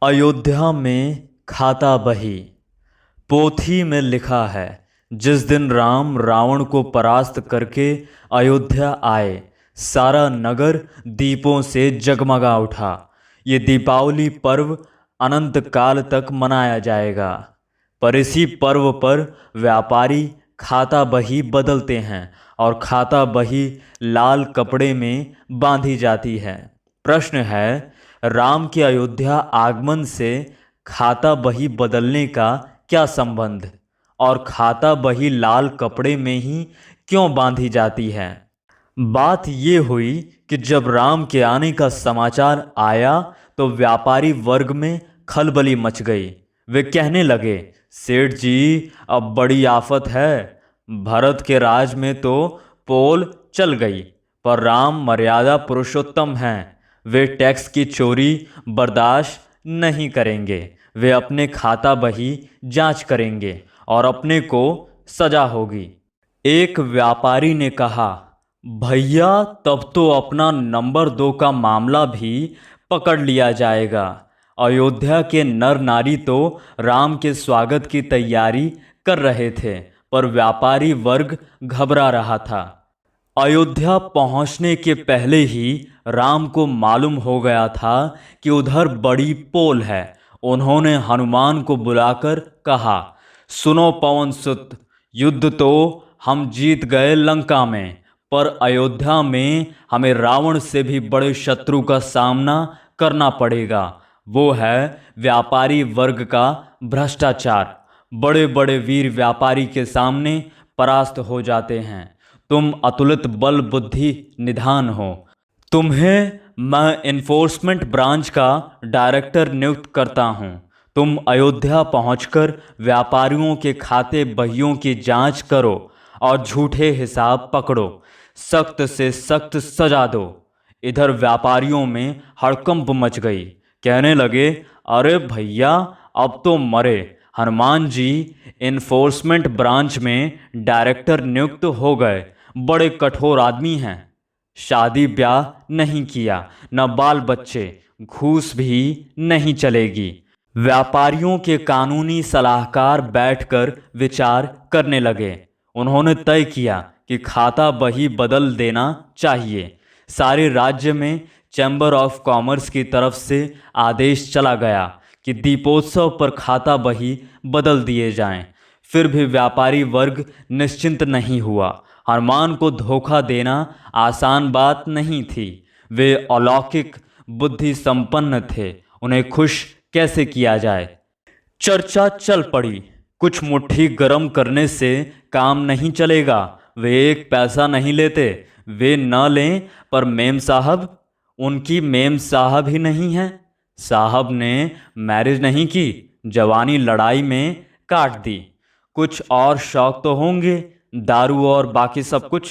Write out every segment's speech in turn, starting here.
अयोध्या में खाता बही। पोथी में लिखा है, जिस दिन राम रावण को परास्त करके अयोध्या आए, सारा नगर दीपों से जगमगा उठा। ये दीपावली पर्व अनंत काल तक मनाया जाएगा। पर इसी पर्व पर व्यापारी खाता बही बदलते हैं और खाता बही लाल कपड़े में बांधी जाती है। प्रश्न है, राम के अयोध्या आगमन से खाता बही बदलने का क्या संबंध, और खाता बही लाल कपड़े में ही क्यों बांधी जाती है? बात ये हुई कि जब राम के आने का समाचार आया तो व्यापारी वर्ग में खलबली मच गई। वे कहने लगे, सेठ जी, अब बड़ी आफत है। भरत के राज में तो पोल चल गई, पर राम मर्यादा पुरुषोत्तम हैं। वे टैक्स की चोरी बर्दाश्त नहीं करेंगे। वे अपने खाता बही जांच करेंगे और अपने को सजा होगी। एक व्यापारी ने कहा, भैया, तब तो अपना नंबर 2 का मामला भी पकड़ लिया जाएगा। अयोध्या के नर नारी तो राम के स्वागत की तैयारी कर रहे थे, पर व्यापारी वर्ग घबरा रहा था। अयोध्या पहुंचने के पहले ही राम को मालूम हो गया था कि उधर बड़ी पोल है। उन्होंने हनुमान को बुलाकर कहा, सुनो पवन सुत, युद्ध तो हम जीत गए लंका में, पर अयोध्या में हमें रावण से भी बड़े शत्रु का सामना करना पड़ेगा। वो है व्यापारी वर्ग का भ्रष्टाचार। बड़े बड़े वीर व्यापारी के सामने परास्त हो जाते हैं। तुम अतुलित बल बुद्धि निधान हो। तुम्हें मैं इन्फोर्समेंट ब्रांच का डायरेक्टर नियुक्त करता हूँ। तुम अयोध्या पहुंचकर व्यापारियों के खाते बहियों की जांच करो और झूठे हिसाब पकड़ो। सख्त से सख्त सजा दो। इधर व्यापारियों में हड़कंप मच गई। कहने लगे, अरे भैया, अब तो मरे। हनुमान जी इन्फोर्समेंट ब्रांच में डायरेक्टर नियुक्त हो गए। बड़े कठोर आदमी हैं। शादी ब्याह नहीं किया, न बाल बच्चे, घूस भी नहीं चलेगी। व्यापारियों के कानूनी सलाहकार बैठकर विचार करने लगे। उन्होंने तय किया कि खाता बही बदल देना चाहिए। सारे राज्य में चैम्बर ऑफ कॉमर्स की तरफ से आदेश चला गया कि दीपोत्सव पर खाता बही बदल दिए जाएं। फिर भी व्यापारी वर्ग निश्चिंत नहीं हुआ। हनुमान को धोखा देना आसान बात नहीं थी। वे अलौकिक बुद्धि संपन्न थे। उन्हें खुश कैसे किया जाए? चर्चा चल पड़ी। कुछ मुट्ठी गरम करने से काम नहीं चलेगा। वे एक पैसा नहीं लेते। वे न लें, पर मेम साहब, उनकी मेम साहब ही नहीं है। साहब ने मैरिज नहीं की, जवानी लड़ाई में काट दी। कुछ और शौक तो होंगे, दारू और बाकी सब कुछ।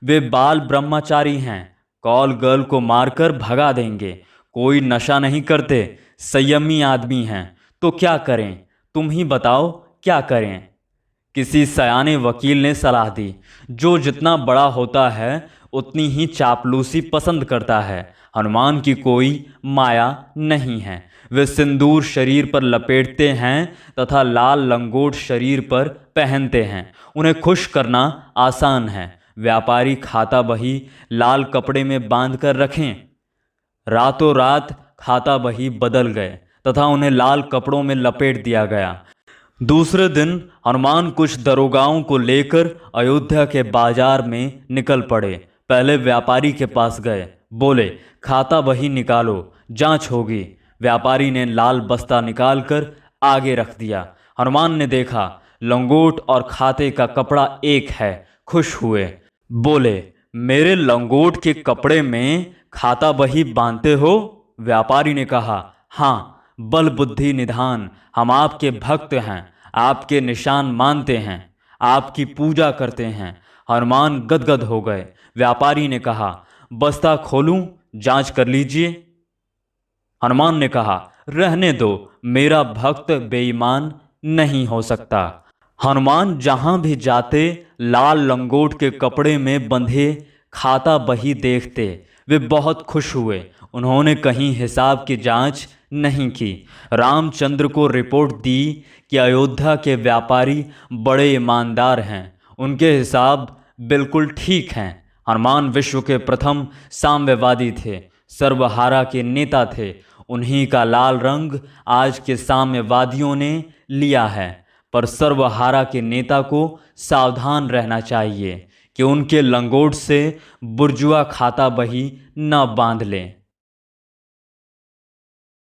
वे बाल ब्रह्मचारी हैं, कॉल गर्ल को मारकर भगा देंगे। कोई नशा नहीं करते, संयमी आदमी हैं। तो क्या करें? तुम ही बताओ, क्या करें? किसी सयाने वकील ने सलाह दी, जो जितना बड़ा होता है उतनी ही चापलूसी पसंद करता है। हनुमान की कोई माया नहीं है। वे सिंदूर शरीर पर लपेटते हैं तथा लाल लंगोट शरीर पर पहनते हैं। उन्हें खुश करना आसान है। व्यापारी खाता बही लाल कपड़े में बांध कर रखें। रातों रात खाता बही बदल गए तथा उन्हें लाल कपड़ों में लपेट दिया गया। दूसरे दिन हनुमान कुछ दरोगाओं को लेकर अयोध्या के बाजार में निकल पड़े। पहले व्यापारी के पास गए, बोले, खाता बही निकालो, जांच होगी। व्यापारी ने लाल बस्ता निकालकर आगे रख दिया। हनुमान ने देखा, लंगोट और खाते का कपड़ा एक है। खुश हुए, बोले, मेरे लंगोट के कपड़े में खाता बही बांधते हो? व्यापारी ने कहा, हाँ, बल बुद्धि निधान, हम आपके भक्त हैं, आपके निशान मानते हैं, आपकी पूजा करते हैं। हनुमान गदगद हो गए। व्यापारी ने कहा, बस्ता खोलूं, जांच कर लीजिए। हनुमान ने कहा, रहने दो, मेरा भक्त बेईमान नहीं हो सकता। हनुमान जहां भी जाते लाल लंगोट के कपड़े में बंधे खाता बही देखते। वे बहुत खुश हुए। उन्होंने कहीं हिसाब की जांच नहीं की। रामचंद्र को रिपोर्ट दी कि अयोध्या के व्यापारी बड़े ईमानदार हैं, उनके हिसाब बिल्कुल ठीक हैं। हनुमान विश्व के प्रथम साम्यवादी थे, सर्वहारा के नेता थे। उन्हीं का लाल रंग आज के साम्यवादियों ने लिया है। पर सर्वहारा के नेता को सावधान रहना चाहिए कि उनके लंगोट से बुर्जुआ खाता बही न बांध लें।